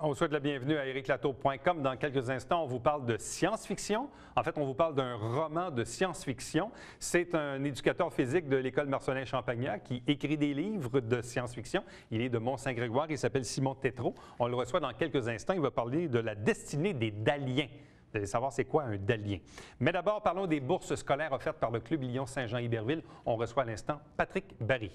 On vous souhaite la bienvenue à ericlatour.com. Dans quelques instants, on vous parle de science-fiction. En fait, on vous parle d'un roman de science-fiction. C'est un éducateur physique de l'École Marcelin-Champagnat qui écrit des livres de science-fiction. Il est de Mont-Saint-Grégoire. Il s'appelle Simon Tétrault. On le reçoit dans quelques instants. Il va parler de la destinée des Daliens. Vous allez savoir c'est quoi un Dalien. Mais d'abord, parlons des bourses scolaires offertes par le Club Lyon Saint-Jean-Iberville. On reçoit à l'instant Patrick Barry.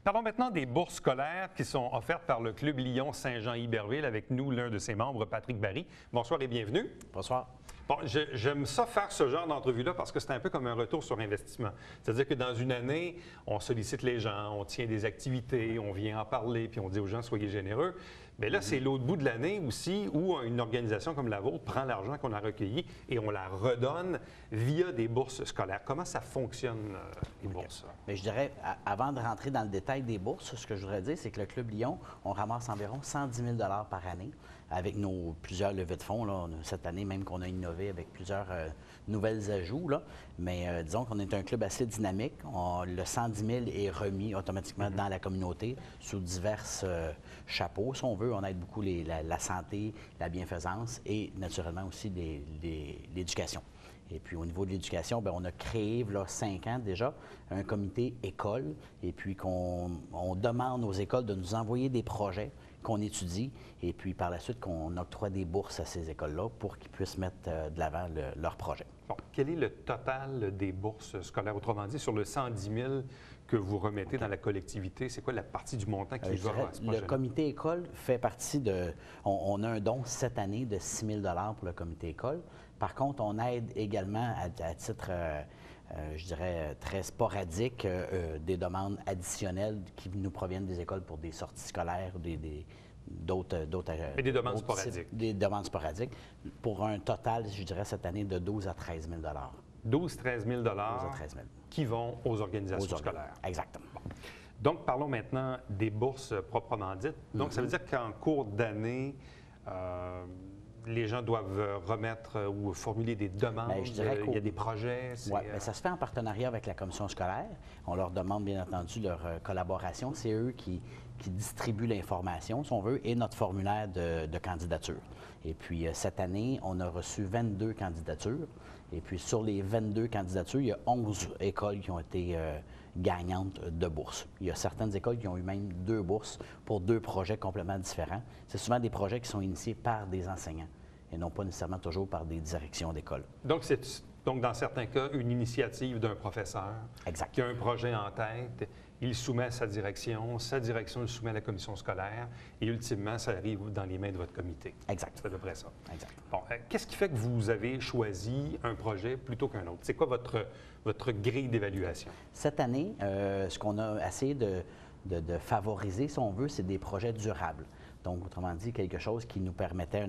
Parlons maintenant des bourses scolaires qui sont offertes par le Club Lyon Saint-Jean-Iberville. Avec nous, l'un de ses membres, Patrick Barry. Bonsoir et bienvenue. Bonsoir. Bon, j'aime ça faire ce genre d'entrevue-là parce que c'est un peu comme un retour sur investissement. C'est-à-dire que dans une année, on sollicite les gens, on tient des activités, on vient en parler, puis on dit aux gens « soyez généreux ». Bien là, c'est l'autre bout de l'année aussi où une organisation comme la vôtre prend l'argent qu'on a recueilli et on la redonne via des bourses scolaires. Comment ça fonctionne, les bourses? Bien, je dirais, avant de rentrer dans le détail des bourses, ce que je voudrais dire, c'est que le Club Lyon, on ramasse environ 110 000 par année avec nos plusieurs levées de fonds. Là, cette année, même qu'on a innové avec plusieurs nouvelles ajouts. Là. Mais disons qu'on est un club assez dynamique. Le 110 000 est remis automatiquement dans la communauté sous divers chapeaux, si on veut. On aide beaucoup la santé, la bienfaisance et naturellement aussi l'éducation. Et puis, au niveau de l'éducation, bien, on a créé, il y a 5 ans déjà, un comité école. Et puis, on demande aux écoles de nous envoyer des projets qu'on étudie. Et puis, par la suite, qu'on octroie des bourses à ces écoles-là pour qu'ils puissent mettre de l'avant leurs projets. Bon, quel est le total des bourses scolaires? Autrement dit, sur le 110 000 que vous remettez dans la collectivité, c'est quoi la partie du montant qui va à ce projet-là? Le comité école fait partie de... On a un don cette année de 6 000 pour le comité école. Par contre, on aide également à titre, je dirais, très sporadique, des demandes additionnelles qui nous proviennent des écoles pour des sorties scolaires, d'autres... Et des demandes sporadiques. Des demandes sporadiques, pour un total, je dirais, cette année, de 12 à 13 000 12-13 000 12 à 13 000 qui vont aux organisations scolaires. Exactement. Bon. Donc, parlons maintenant des bourses proprement dites. Donc, ça veut dire qu'en cours d'année, les gens doivent remettre ou formuler des demandes. Bien, je dirais il y a des projets. Oui, ça se fait en partenariat avec la commission scolaire. On leur demande, bien entendu, leur collaboration. C'est eux qui distribuent l'information, si on veut, et notre formulaire de candidature. Et puis, cette année, on a reçu 22 candidatures. Et puis, sur les 22 candidatures, il y a 11 écoles qui ont été gagnantes de bourses. Il y a certaines écoles qui ont eu même 2 bourses pour 2 projets complètement différents. C'est souvent des projets qui sont initiés par des enseignants et non pas nécessairement toujours par des directions d'école. Donc, c'est dans certains cas une initiative d'un professeur exact. Qui a un projet en tête, il soumet à sa direction le soumet à la commission scolaire et ultimement, ça arrive dans les mains de votre comité. Exact. C'est à peu près ça. Exact. Bon, qu'est-ce qui fait que vous avez choisi un projet plutôt qu'un autre? C'est quoi votre grille d'évaluation? Cette année, ce qu'on a essayé de favoriser, si on veut, c'est des projets durables. Donc, autrement dit, quelque chose qui nous permettait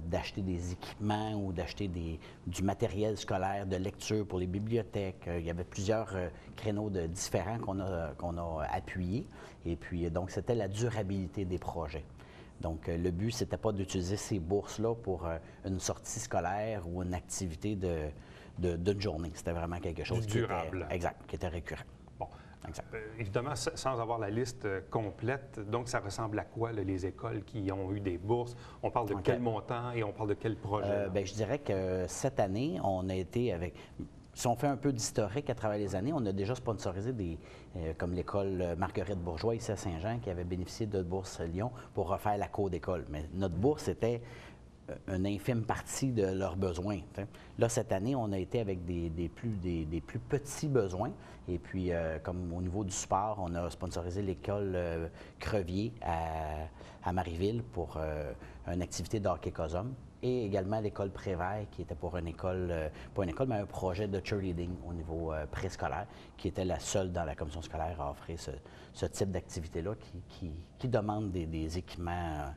d'acheter des équipements ou d'acheter du matériel scolaire de lecture pour les bibliothèques. Il y avait plusieurs créneaux différents qu'on a appuyés. Et puis, donc, c'était la durabilité des projets. Donc, le but, c'était pas d'utiliser ces bourses-là pour une sortie scolaire ou une activité d'une journée. C'était vraiment quelque chose durable. Qui était récurrent. Bon. Évidemment, sans avoir la liste complète, donc ça ressemble à quoi, là, les écoles qui ont eu des bourses? On parle de quel montant et on parle de quel projet? Bien, je dirais que cette année, on a été avec... Si on fait un peu d'historique à travers les années, on a déjà sponsorisé comme l'école Marguerite Bourgeois ici à Saint-Jean, qui avait bénéficié de bourse Lyon pour refaire la cour d'école. Mais notre bourse était une infime partie de leurs besoins. Là, cette année, on a été avec des plus petits besoins. Et puis, comme au niveau du sport, on a sponsorisé l'école Crevier à Marieville pour une activité de hockey cosum. Et également l'école Prévert, qui était pour une école, pas une école, mais un projet de cheerleading au niveau préscolaire, qui était la seule dans la commission scolaire à offrir ce type d'activité-là qui demande des équipements...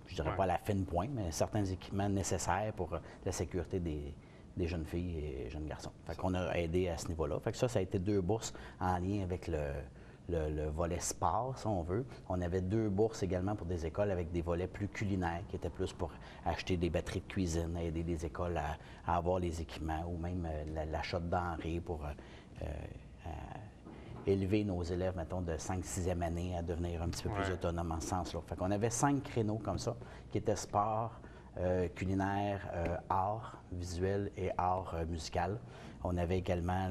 je dirais pas à la fine pointe, mais certains équipements nécessaires pour la sécurité des jeunes filles et jeunes garçons. Fait qu'on a aidé à ce niveau-là. Fait que ça a été 2 bourses en lien avec le volet sport, si on veut. On avait 2 bourses également pour des écoles avec des volets plus culinaires, qui étaient plus pour acheter des batteries de cuisine, aider les écoles à avoir les équipements ou même l'achat de denrées pour élever nos élèves, mettons, de 5e, 6e année à devenir un petit peu plus autonomes en ce sens-là. Fait qu'on avait 5 créneaux comme ça, qui étaient sport, culinaire, art visuel et art musical. On avait également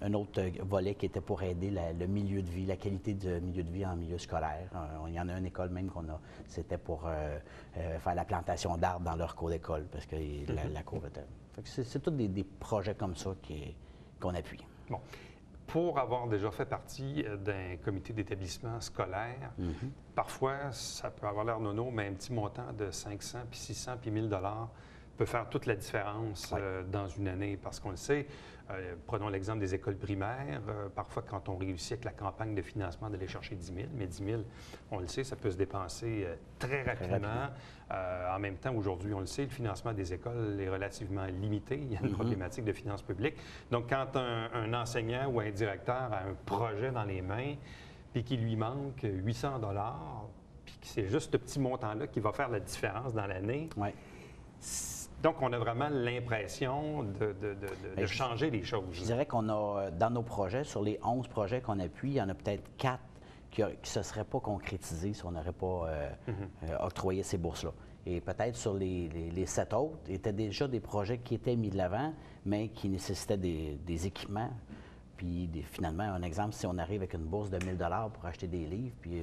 un autre volet qui était pour aider le milieu de vie, la qualité de milieu de vie en milieu scolaire. Il y en a une école même c'était pour faire la plantation d'arbres dans leur cours d'école, parce que la cour était... C'est tous des projets comme ça qu'on appuie. Bon. Pour avoir déjà fait partie d'un comité d'établissement scolaire, parfois, ça peut avoir l'air nono, mais un petit montant de 500, puis 600, puis 1000 $ peut faire toute la différence dans une année, parce qu'on le sait. Prenons l'exemple des écoles primaires. Parfois, quand on réussit avec la campagne de financement d'aller chercher 10 000, mais 10 000, on le sait, ça peut se dépenser très rapidement. En même temps, aujourd'hui, on le sait, le financement des écoles est relativement limité. Il y a une problématique de finances publiques. Donc, quand un enseignant ou un directeur a un projet dans les mains, puis qu'il lui manque 800 $, puis que c'est juste ce petit montant-là qui va faire la différence dans l'année, donc, on a vraiment l'impression de changer les choses. Je dirais qu'on a, dans nos projets, sur les 11 projets qu'on appuie, il y en a peut-être 4 qui ne se seraient pas concrétisés si on n'aurait pas octroyé ces bourses-là. Et peut-être sur les 7 autres, étaient déjà des projets qui étaient mis de l'avant, mais qui nécessitaient des équipements. Puis finalement, un exemple, si on arrive avec une bourse de 1000 $ pour acheter des livres, puis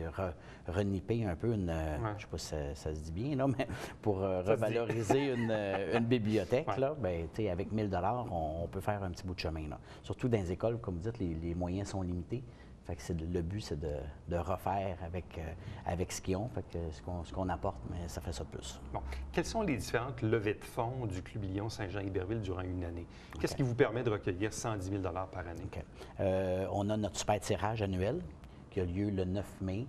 reniper un peu je ne sais pas si ça se dit bien, là, mais pour revaloriser une bibliothèque, là, ben, avec 1000 $, on peut faire un petit bout de chemin. Là. Surtout dans les écoles, comme vous dites, les moyens sont limités. Fait que le but, c'est de refaire avec ce qu'ils ont, fait que ce qu'on apporte, mais ça fait ça de plus. Bon. Quelles sont les différentes levées de fonds du Club Lion-Saint-Jean-Iberville durant une année? Qu'est-ce qui vous permet de recueillir 110 000 $ par année? On a notre super tirage annuel qui a lieu le 9 mai,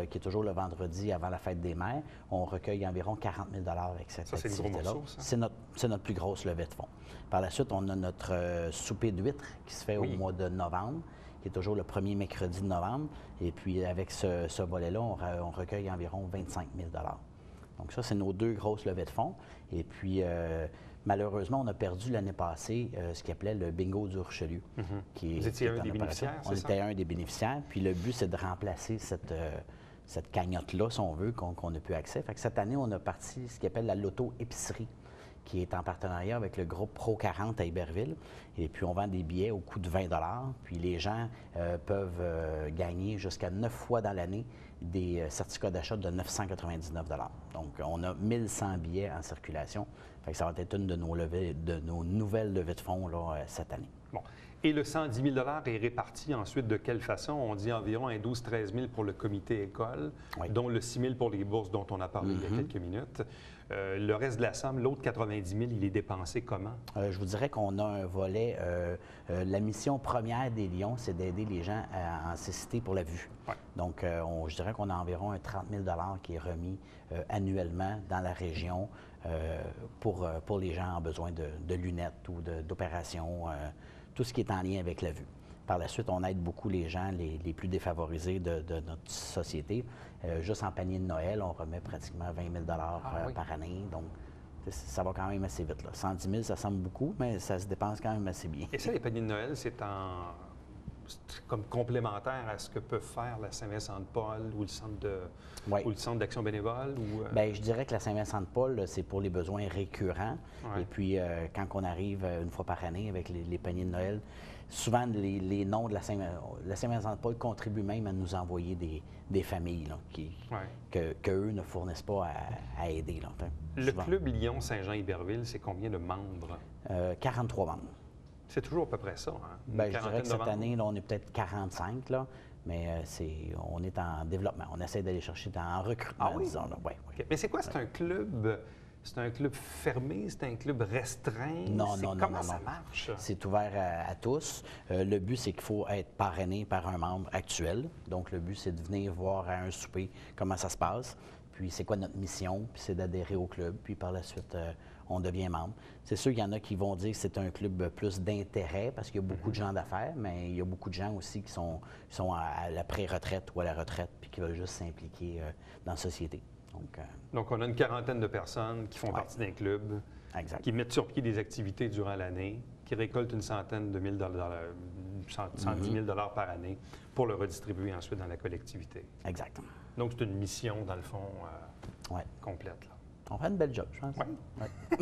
qui est toujours le vendredi avant la fête des mères. On recueille environ 40 000 $ avec cette activité-là. C'est le gros morceau, ça? C'est notre plus grosse levée de fonds. Par la suite, on a notre souper d'huîtres qui se fait au mois de novembre, qui est toujours le premier mercredi de novembre. Et puis, avec ce volet-là, on recueille environ 25 000 $. Donc ça, c'est nos 2 grosses levées de fonds. Et puis, malheureusement, on a perdu l'année passée ce qu'on appelait le bingo du Richelieu. Vous étiez un des bénéficiaires, on était un des bénéficiaires. Puis le but, c'est de remplacer cette cagnotte-là, si on veut, qu'on n'a plus accès. Fait que cette année, on a parti ce qu'on appelle la loto épicerie, qui est en partenariat avec le groupe Pro 40 à Iberville. Et puis, on vend des billets au coût de 20 $. Puis, les gens peuvent gagner jusqu'à 9 fois dans l'année des certificats d'achat de 999 $. Donc, on a 1100 billets en circulation. Fait que ça va être une de nos nouvelles levées de fonds là, cette année. Bon. Et le 110 000 $ est réparti ensuite de quelle façon? On dit environ un 12-13 000 pour le comité école, dont le 6 000 pour les bourses dont on a parlé il y a quelques minutes. Le reste de la somme, l'autre 90 000, il est dépensé comment? Je vous dirais qu'on a un volet. La mission première des Lions, c'est d'aider les gens en cécité pour la vue. Donc, je dirais qu'on a environ un 30 000 $ qui est remis annuellement dans la région pour les gens en besoin de lunettes ou d'opérations, tout ce qui est en lien avec la vue. Par la suite, on aide beaucoup les gens les plus défavorisés de notre société. Juste en panier de Noël, on remet pratiquement 20 000 $ par année. Donc, ça va quand même assez vite. Là. 110 000, ça semble beaucoup, mais ça se dépense quand même assez bien. Et ça, les paniers de Noël, c'est comme complémentaire à ce que peuvent faire la Saint-Vincent-de-Paul ou le Centre d'action bénévole? Bien, je dirais que la Saint-Vincent-de-Paul, c'est pour les besoins récurrents. Et puis, quand on arrive une fois par année avec les paniers de Noël, souvent, les noms de la Saint-Vincent-de-Paul contribuent même à nous envoyer des familles là, qu'eux ne fournissent pas à aider. Là, le Club Lion-Saint-Jean-Iberville, c'est combien de membres? 43 membres. C'est toujours à peu près ça. Hein? Bien, je dirais que cette année, là, on est peut-être 45, là, mais on est en développement. On essaie d'aller chercher en recrutement, disons. Là. Okay. Mais c'est quoi? C'est un club... C'est un club fermé? C'est un club restreint? Non. Comment ça marche? C'est ouvert à tous. Le but, c'est qu'il faut être parrainé par un membre actuel. Donc, le but, c'est de venir voir à un souper comment ça se passe. Puis, c'est quoi notre mission? Puis, c'est d'adhérer au club. Puis, par la suite, on devient membre. C'est sûr qu'il y en a qui vont dire que c'est un club plus d'intérêt parce qu'il y a beaucoup de gens d'affaires, mais il y a beaucoup de gens aussi qui sont à la pré-retraite ou à la retraite puis qui veulent juste s'impliquer dans la société. Donc, on a une quarantaine de personnes qui font partie d'un club Exact. qui mettent sur pied des activités durant l'année, qui récoltent une centaine de mille dollars, 110 000 par année pour le redistribuer ensuite dans la collectivité. Exactement. Donc, c'est une mission, dans le fond, Ouais. complète. Là. On fait une belle job, je pense. Oui. Ouais.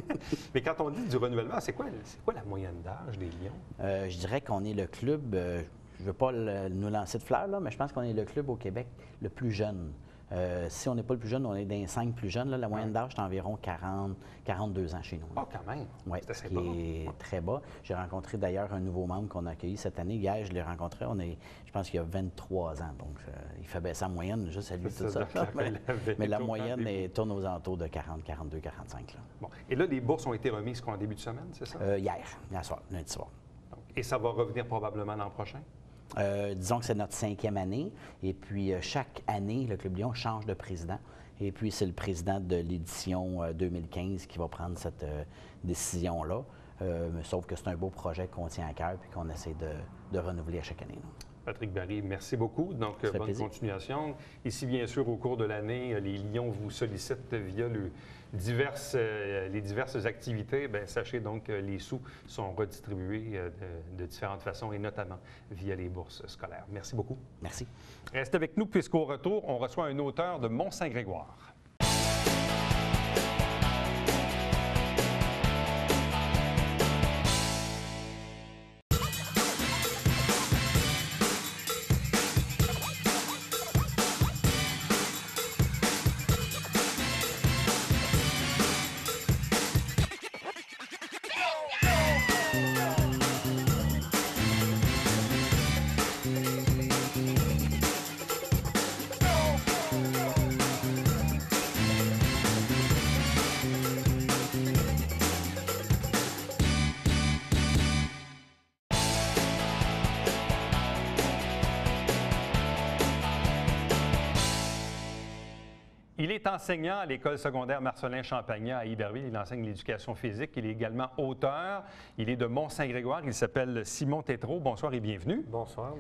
Mais quand on dit du renouvellement, c'est quoi la moyenne d'âge des Lions? Je dirais qu'on est le club, je ne veux pas nous lancer de fleurs, là, mais je pense qu'on est le club au Québec le plus jeune. Si on n'est pas le plus jeune, on est dans les 5 plus jeunes. Là, la moyenne d'âge est environ 42 ans chez nous. Ah, quand même! Oui, C'est assez qui bas. est très bas. J'ai rencontré d'ailleurs un nouveau membre qu'on a accueilli cette année. Hier, je l'ai rencontré. Je pense qu'il a 23 ans. Donc, il fait baisser la moyenne juste à lui C'est tout ça, ça. donc, Mais la au moyenne rendez-vous. tourne aux alentours de 40, 42, 45. Là. Bon. Et là, les bourses ont été remises en début de semaine, c'est ça? Hier soir, lundi soir. Donc, et ça va revenir probablement l'an prochain? Disons que c'est notre 5e année. Et puis, chaque année, le Club Lion change de président. Et puis, c'est le président de l'édition 2015 qui va prendre cette décision-là. Sauf que c'est un beau projet qu'on tient à cœur et qu'on essaie de renouveler à chaque année. Là. Patrick Barry, merci beaucoup. Donc, Ça fait bonne plaisir. continuation. Ici, bien sûr, au cours de l'année, les Lions vous sollicitent via les diverses activités. Bien, sachez donc que les sous sont redistribués de différentes façons et notamment via les bourses scolaires. Merci beaucoup. Merci. Restez avec nous puisqu'au retour, on reçoit un auteur de Mont-Saint-Grégoire. Il est enseignant à l'École secondaire Marcelin-Champagnat à Iberville. Il enseigne l'éducation physique. Il est également auteur. Il est de Mont-Saint-Grégoire. Il s'appelle Simon Tétrault. Bonsoir et bienvenue. Bonsoir.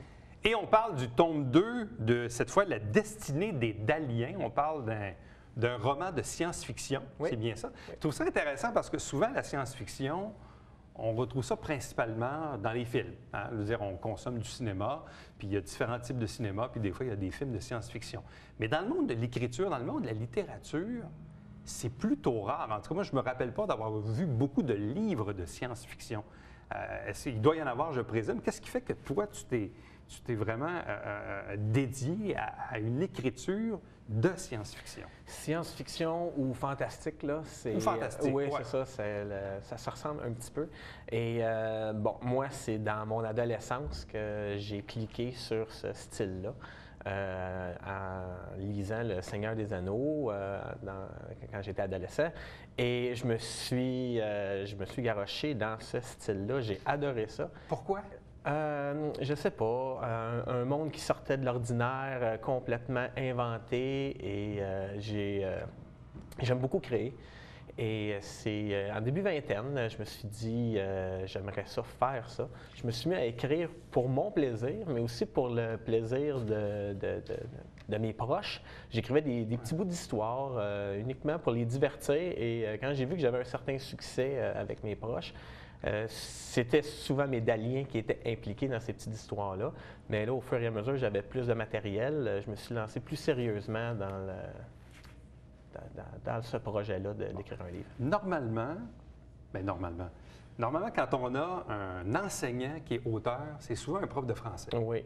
Et on parle du tome 2 de, cette fois, La destinée des Daliens. On parle d'un roman de science-fiction. Oui. C'est bien ça. Je trouve ça intéressant parce que souvent, la science-fiction, on retrouve ça principalement dans les films. Hein? Je veux dire, on consomme du cinéma, puis il y a différents types de cinéma, puis des fois, il y a des films de science-fiction. Mais dans le monde de l'écriture, dans le monde de la littérature, c'est plutôt rare. En tout cas, moi, je ne me rappelle pas d'avoir vu beaucoup de livres de science-fiction. Il doit y en avoir, je présume. Qu'est-ce qui fait que toi, tu t'es vraiment dédié à une écriture de science-fiction? Science-fiction ou fantastique, là, c'est... Ou fantastique, oui, ouais. c'est ça, ça se ressemble un petit peu. Et bon, moi, c'est dans mon adolescence que j'ai cliqué sur ce style-là. En lisant Le Seigneur des Anneaux quand j'étais adolescent. Et je me suis garoché dans ce style-là. J'ai adoré ça. Pourquoi? Je sais pas. Un monde qui sortait de l'ordinaire, complètement inventé. Et j'aime beaucoup créer. Et c'est en début vingtaine, je me suis dit, j'aimerais ça faire ça. Je me suis mis à écrire pour mon plaisir, mais aussi pour le plaisir de mes proches. J'écrivais des petits bouts d'histoire uniquement pour les divertir. Et quand j'ai vu que j'avais un certain succès avec mes proches, c'était souvent mes Daliens qui étaient impliqués dans ces petites histoires-là. Mais là, au fur et à mesure, j'avais plus de matériel. Je me suis lancé plus sérieusement dans ce projet-là d'écrire un livre. Normalement, quand on a un enseignant qui est auteur, c'est souvent un prof de français. Oui,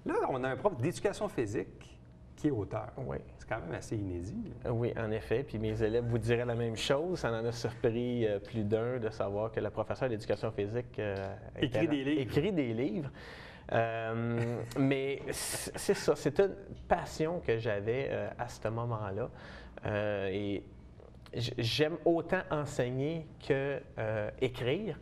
Là, on a un prof d'éducation physique qui est auteur. oui. C'est quand même assez inédit. Là. Oui, en effet. Puis mes élèves vous diraient la même chose. Ça en a surpris plus d'un de savoir que le professeur d'éducation physique Écrit des livres. écrit des livres. Mais c'est ça, c'est une passion que j'avais à ce moment-là. Et j'aime autant enseigner que écrire.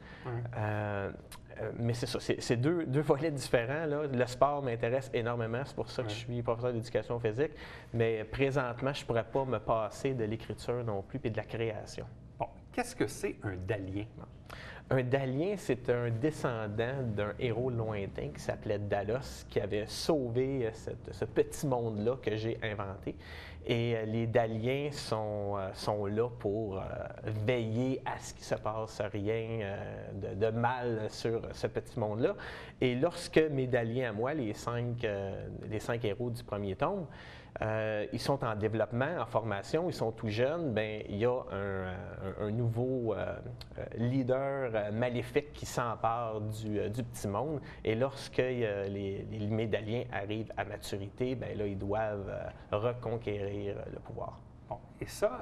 Mais c'est ça, c'est deux volets différents. Là. Le sport m'intéresse énormément, c'est pour ça que je suis professeur d'éducation physique. Mais présentement, je ne pourrais pas me passer de l'écriture non plus et de la création. Bon, qu'est-ce que c'est un Dalien? Un Dalien, c'est un descendant d'un héros lointain qui s'appelait Dalos, qui avait sauvé ce petit monde-là que j'ai inventé. Et les Daliens sont là pour veiller à ce qu'il ne se passe rien de mal sur ce petit monde-là. Et lorsque mes Daliens à moi, les cinq héros du premier tome, ils sont en développement, en formation, ils sont tout jeunes, bien, il y a un nouveau leader maléfique qui s'empare du petit monde. Et lorsque les Médaliens arrivent à maturité, bien, là, ils doivent reconquérir le pouvoir. Bon. Et ça,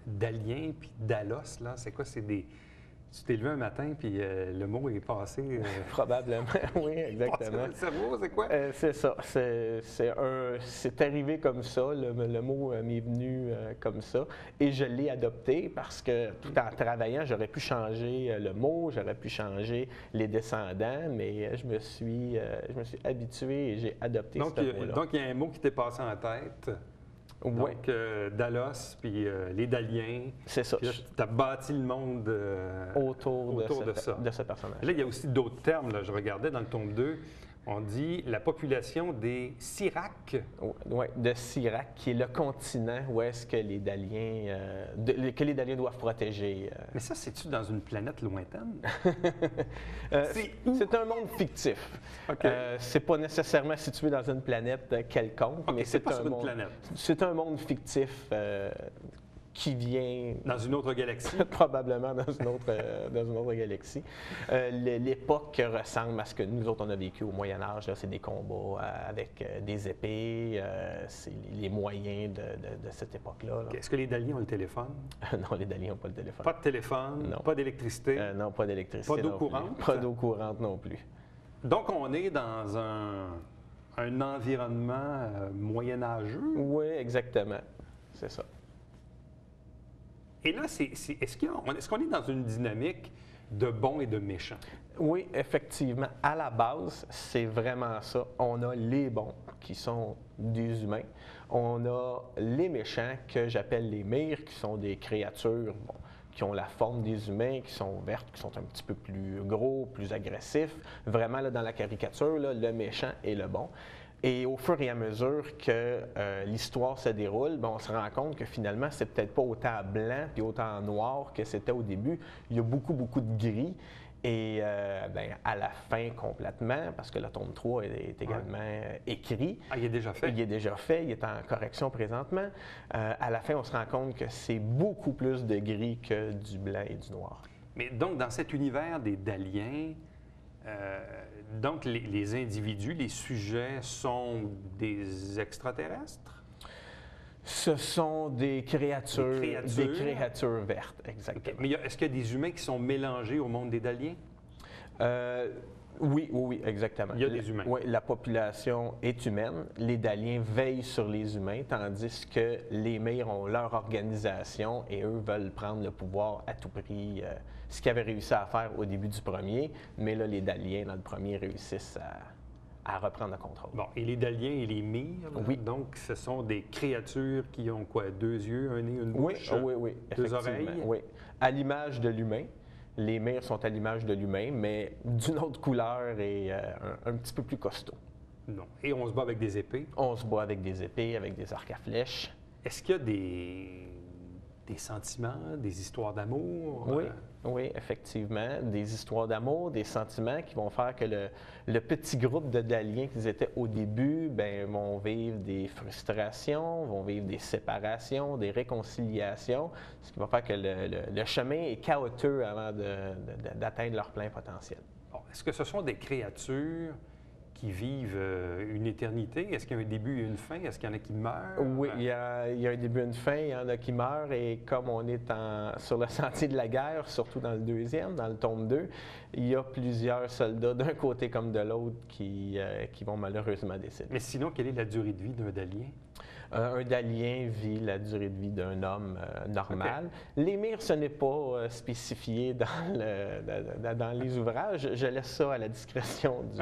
Dalien puis Dalos, là, c'est quoi? C'est des... Tu t'es levé un matin, puis le mot est passé. Probablement, oui, exactement. Le cerveau, c'est quoi? C'est ça. C'est arrivé comme ça. Le mot m'est venu comme ça. Et je l'ai adopté parce que tout en travaillant, j'aurais pu changer le mot, j'aurais pu changer les descendants, mais je me suis habitué et j'ai adopté ce mot-là. Donc, il y a un mot qui t'est passé en tête. Oui. Donc, Dalos, puis les Daliens. C'est ça. Puis là, tu as bâti le monde autour de ce personnage. Là, il y a aussi d'autres termes. Là. Je regardais dans le tome 2, on dit la population des Sirac. Oui, de Sirac, qui est le continent où est-ce que les Daliens, doivent protéger. Mais ça, c'est-tu dans une planète lointaine? C'est un monde fictif. OK. C'est pas nécessairement situé dans une planète quelconque, OK, mais c'est pas sur une planète. C'est un monde fictif qui vient... Dans une autre galaxie? Probablement dans une autre galaxie. L'époque ressemble à ce que nous autres, on a vécu au Moyen Âge. C'est des combats avec des épées. C'est les moyens de cette époque-là. Okay. Est-ce que les Daliens ont le téléphone? Non, les Daliens n'ont pas le téléphone. Pas de téléphone? Non. Pas d'électricité? Non, pas d'électricité. Pas d'eau courante? Pas d'eau courante non plus. Donc, on est dans un environnement moyenâgeux? Oui, exactement. C'est ça. Et là, est-ce qu'on est dans une dynamique de bons et de méchants? Oui, effectivement. À la base, c'est vraiment ça. On a les bons, qui sont des humains. On a les méchants, que j'appelle les Myres, qui sont des créatures qui ont la forme des humains, qui sont vertes, qui sont un petit peu plus gros, plus agressifs. Vraiment, là, dans la caricature, là, le méchant et le bon. Et au fur et à mesure que l'histoire se déroule, on se rend compte que finalement, c'est peut-être pas autant blanc puis autant noir que c'était au début. Il y a beaucoup, beaucoup de gris. Et à la fin, complètement, parce que le tome 3 est également écrit. Ah, il est déjà fait? Il est déjà fait, il est en correction présentement. À la fin, on se rend compte que c'est beaucoup plus de gris que du blanc et du noir. Mais donc, dans cet univers des Daliens, donc les individus, les sujets sont des extraterrestres? Ce sont des créatures vertes, exactement. Okay. Mais est-ce qu'il y a des humains qui sont mélangés au monde des Daliens? Oui, exactement. Il y a des humains. Oui, la population est humaine. Les Daliens veillent sur les humains, tandis que les Myres ont leur organisation et eux veulent prendre le pouvoir à tout prix, ce qu'ils avaient réussi à faire au début du premier. Mais là, les Daliens, dans le premier, réussissent à reprendre le contrôle. Bon, et les Daliens et les Myres, oui. Donc ce sont des créatures qui ont quoi? 2 yeux, un nez, une bouche? Oui, 2 oreilles? Oui, à l'image de l'humain. Les Myres sont à l'image de l'humain, mais d'une autre couleur et un petit peu plus costaud. Non. Et on se bat avec des épées? On se bat avec des épées, avec des arcs à flèches. Est-ce qu'il y a des sentiments, des histoires d'amour? Oui, effectivement. Des histoires d'amour, des sentiments qui vont faire que le petit groupe de Daliens qu'ils étaient au début vont vivre des frustrations, vont vivre des séparations, des réconciliations, ce qui va faire que le chemin est chaotique avant d'atteindre leur plein potentiel. Bon, est-ce que ce sont des créatures qui vivent une éternité? Est-ce qu'il y a un début et une fin? Est-ce qu'il y en a qui meurent? Oui, il y a un début et une fin. Il y en a qui meurent. Et comme on est sur le sentier de la guerre, surtout dans le deuxième, dans le tome 2, il y a plusieurs soldats d'un côté comme de l'autre qui vont malheureusement décéder. Mais sinon, quelle est la durée de vie d'un Dalien? Un Dalien vit la durée de vie d'un homme normal. Okay. Les Myres, ce n'est pas spécifié dans les ouvrages. Je laisse ça à la discrétion du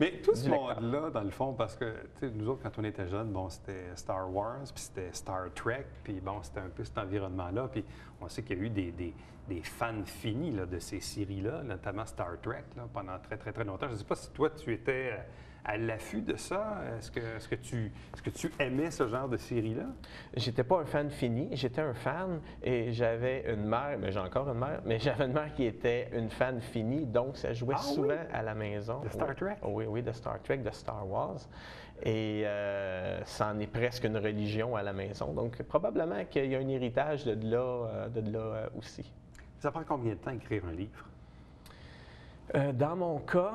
Mais tout ce monde-là, dans le fond, parce que nous autres, quand on était jeunes, c'était Star Wars, puis c'était Star Trek, puis c'était un peu cet environnement-là. Puis on sait qu'il y a eu des fans finis là, de ces séries-là, notamment Star Trek, là, pendant très, très, très longtemps. Je ne sais pas si toi, tu étais à l'affût de ça? Est-ce que tu aimais ce genre de série-là? J'étais pas un fan fini, j'étais un fan et j'avais une mère, mais j'ai encore une mère, mais j'avais une mère qui était une fan finie, donc ça jouait souvent à la maison. De Star Trek? Oui, oui, de Star Trek, de Star Wars. Et ça en est presque une religion à la maison. Donc probablement qu'il y a un héritage de là aussi. Ça prend combien de temps écrire un livre? Dans mon cas,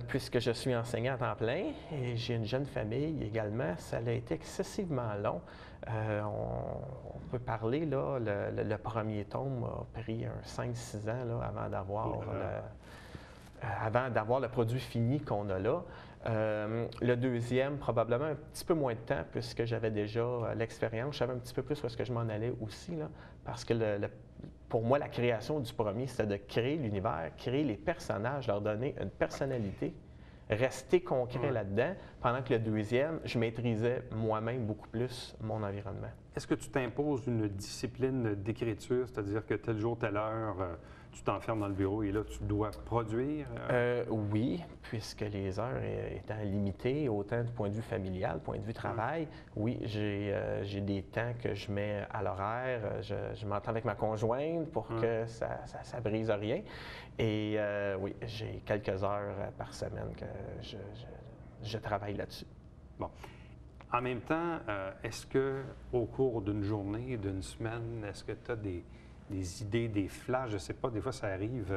puisque je suis enseignant à temps plein et j'ai une jeune famille également, ça a été excessivement long. On peut parler, là, le premier tome a pris 5-6 ans là, avant d'avoir le produit fini qu'on a là. Le deuxième, probablement un petit peu moins de temps puisque j'avais déjà l'expérience. Je savais un petit peu plus où est-ce que je m'en allais aussi, là, parce que pour moi, la création du premier, c'était de créer l'univers, créer les personnages, leur donner une personnalité, rester concret là-dedans, pendant que le deuxième, je maîtrisais moi-même beaucoup plus mon environnement. Est-ce que tu t'imposes une discipline d'écriture, c'est-à-dire que tel jour, telle heure, tu t'enfermes dans le bureau et là, tu dois produire? Oui, puisque les heures étant limitées, autant du point de vue familial, point de vue travail, oui, j'ai des temps que je mets à l'horaire. Je m'entends avec ma conjointe pour que ça brise rien. Et oui, j'ai quelques heures par semaine que je travaille là-dessus. Bon. En même temps, est-ce que au cours d'une journée, d'une semaine, est-ce que tu as des idées, des flashs? Je ne sais pas, des fois ça arrive,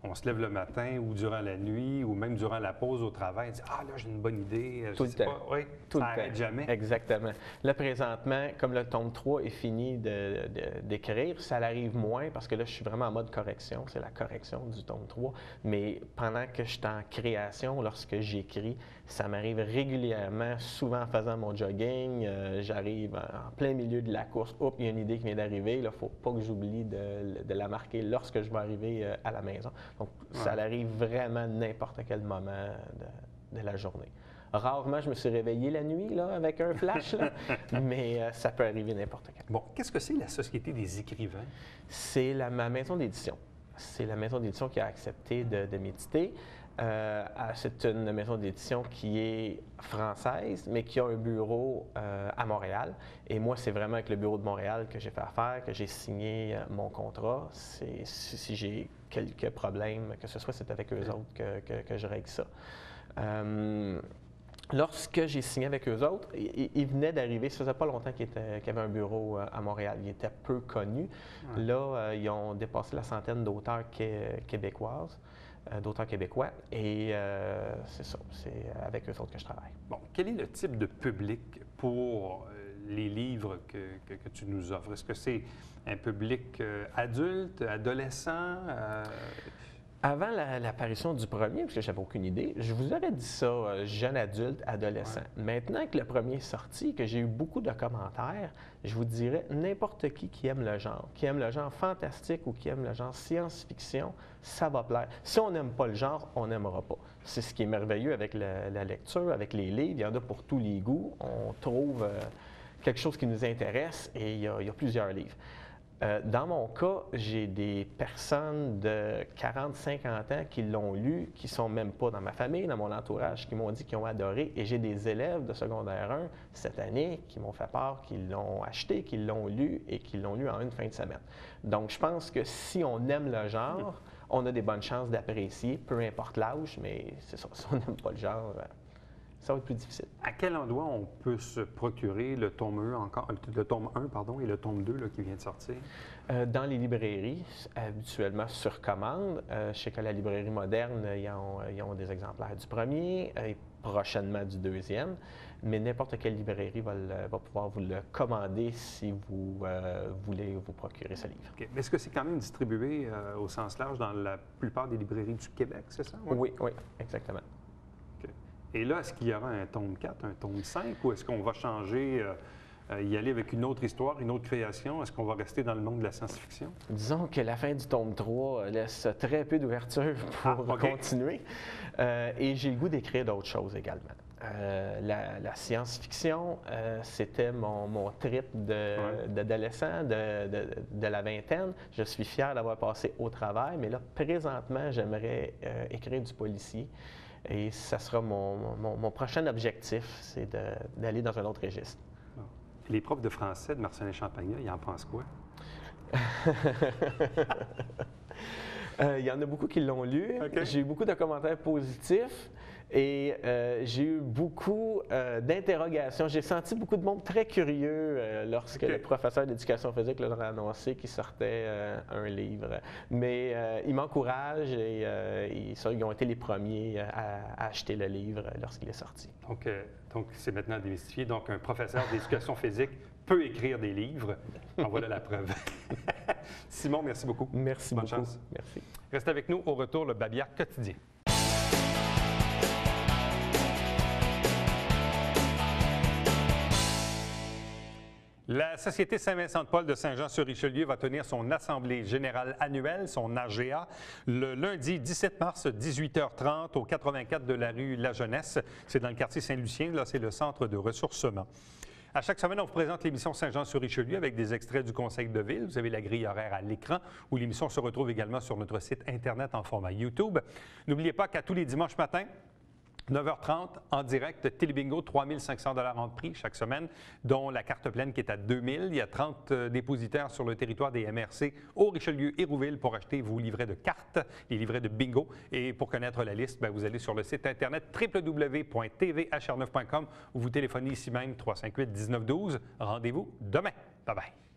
on se lève le matin ou durant la nuit ou même durant la pause au travail, on dit « Ah là, j'ai une bonne idée. » Tout le temps. Oui, ça n'arrête jamais. Exactement. Là, présentement, comme le tome 3 est fini d'écrire, ça l'arrive moins parce que là, je suis vraiment en mode correction. C'est la correction du tome 3. Mais pendant que je suis en création, lorsque j'écris, ça m'arrive régulièrement, souvent en faisant mon jogging. J'arrive en plein milieu de la course. Oups, il y a une idée qui vient d'arriver. Il ne faut pas que j'oublie de la marquer lorsque je vais arriver à la maison. Donc, ça arrive vraiment n'importe quel moment de la journée. Rarement, je me suis réveillé la nuit là, avec un flash, là, mais ça peut arriver n'importe quand. Bon, qu'est-ce que c'est la Société des écrivains? C'est ma maison d'édition. C'est la maison d'édition qui a accepté de m'éditer. C'est une maison d'édition qui est française, mais qui a un bureau à Montréal. Et moi, c'est vraiment avec le bureau de Montréal que j'ai fait affaire, que j'ai signé mon contrat. Si j'ai quelques problèmes, que ce soit c'est avec eux autres que je règle ça. Lorsque j'ai signé avec eux autres, ils venaient d'arriver, ça faisait pas longtemps qu'il y avait un bureau à Montréal. Ils étaient peu connus. Ouais. Là, ils ont dépassé la centaine d'auteurs québécoises. D'auteurs québécois, et c'est ça, c'est avec eux autres que je travaille. Bon, quel est le type de public pour les livres que tu nous offres? Est-ce que c'est un public adulte, adolescent? Avant l'apparition du premier, parce que j'avais aucune idée, je vous aurais dit ça, jeune adulte, adolescent. Ouais. Maintenant que le premier est sorti, que j'ai eu beaucoup de commentaires, je vous dirais n'importe qui aime le genre fantastique ou qui aime le genre science-fiction, ça va plaire. Si on n'aime pas le genre, on n'aimera pas. C'est ce qui est merveilleux avec la lecture, avec les livres, il y en a pour tous les goûts. On trouve quelque chose qui nous intéresse et il y a plusieurs livres. Dans mon cas, j'ai des personnes de 40-50 ans qui l'ont lu, qui ne sont même pas dans ma famille, dans mon entourage, qui m'ont dit qu'ils ont adoré. Et j'ai des élèves de secondaire 1 cette année qui m'ont fait part, qui l'ont acheté, qui l'ont lu et qui l'ont lu en une fin de semaine. Donc, je pense que si on aime le genre, on a des bonnes chances d'apprécier, peu importe l'âge, mais c'est ça, si on n'aime pas le genre, ça va être plus difficile. À quel endroit on peut se procurer le tome 1 et le tome 2 là, qui vient de sortir? Dans les librairies, habituellement sur commande. Je sais qu'à la librairie moderne, ils ont des exemplaires du premier et prochainement du deuxième. Mais n'importe quelle librairie va pouvoir vous le commander si vous voulez vous procurer ce livre. Okay. Est-ce que c'est quand même distribué au sens large dans la plupart des librairies du Québec, c'est ça? Oui, oui, exactement. Et là, est-ce qu'il y aura un tome 4, un tome 5, ou est-ce qu'on va changer, y aller avec une autre histoire, une autre création? Est-ce qu'on va rester dans le monde de la science-fiction? Disons que la fin du tome 3 laisse très peu d'ouverture pour continuer. Et j'ai le goût d'écrire d'autres choses également. La science-fiction, c'était mon trip d'adolescent, de la vingtaine. Je suis fier d'avoir passé au travail, mais là, présentement, j'aimerais écrire du policier. Et ça sera mon prochain objectif, c'est d'aller dans un autre registre. Bon. Les profs de français de Marcelin-Champagnat, ils en pensent quoi? Il y en a beaucoup qui l'ont lu. Okay. J'ai eu beaucoup de commentaires positifs et j'ai eu beaucoup d'interrogations. J'ai senti beaucoup de monde très curieux lorsque le professeur d'éducation physique leur a annoncé qu'il sortait un livre. Mais ils m'encouragent et ils ont été les premiers à acheter le livre lorsqu'il est sorti. Donc c'est maintenant démystifié. Donc, un professeur d'éducation physique peut écrire des livres. En voilà la preuve. Simon, merci beaucoup. Merci Bonne beaucoup. chance. Merci. Reste avec nous. Au retour, le Babillard quotidien. La Société Saint-Vincent-de-Paul de Saint-Jean-sur-Richelieu va tenir son Assemblée générale annuelle, son AGA, le lundi 17 mars, 18h30, au 84 de la rue La Jeunesse. C'est dans le quartier Saint-Lucien, là, c'est le centre de ressourcement. À chaque semaine, on vous présente l'émission Saint-Jean-sur-Richelieu avec des extraits du Conseil de ville. Vous avez la grille horaire à l'écran où l'émission se retrouve également sur notre site Internet en format YouTube. N'oubliez pas qu'à tous les dimanches matins, 9h30, en direct, Télébingo, 3 500 $ en prix chaque semaine, dont la carte pleine qui est à 2 000. Il y a 30 dépositaires sur le territoire des MRC au Richelieu et Rouville pour acheter vos livrets de cartes, les livrets de bingo. Et pour connaître la liste, vous allez sur le site Internet www.tvhr9.com ou vous téléphonez ici même 358-1912. Rendez-vous demain. Bye-bye.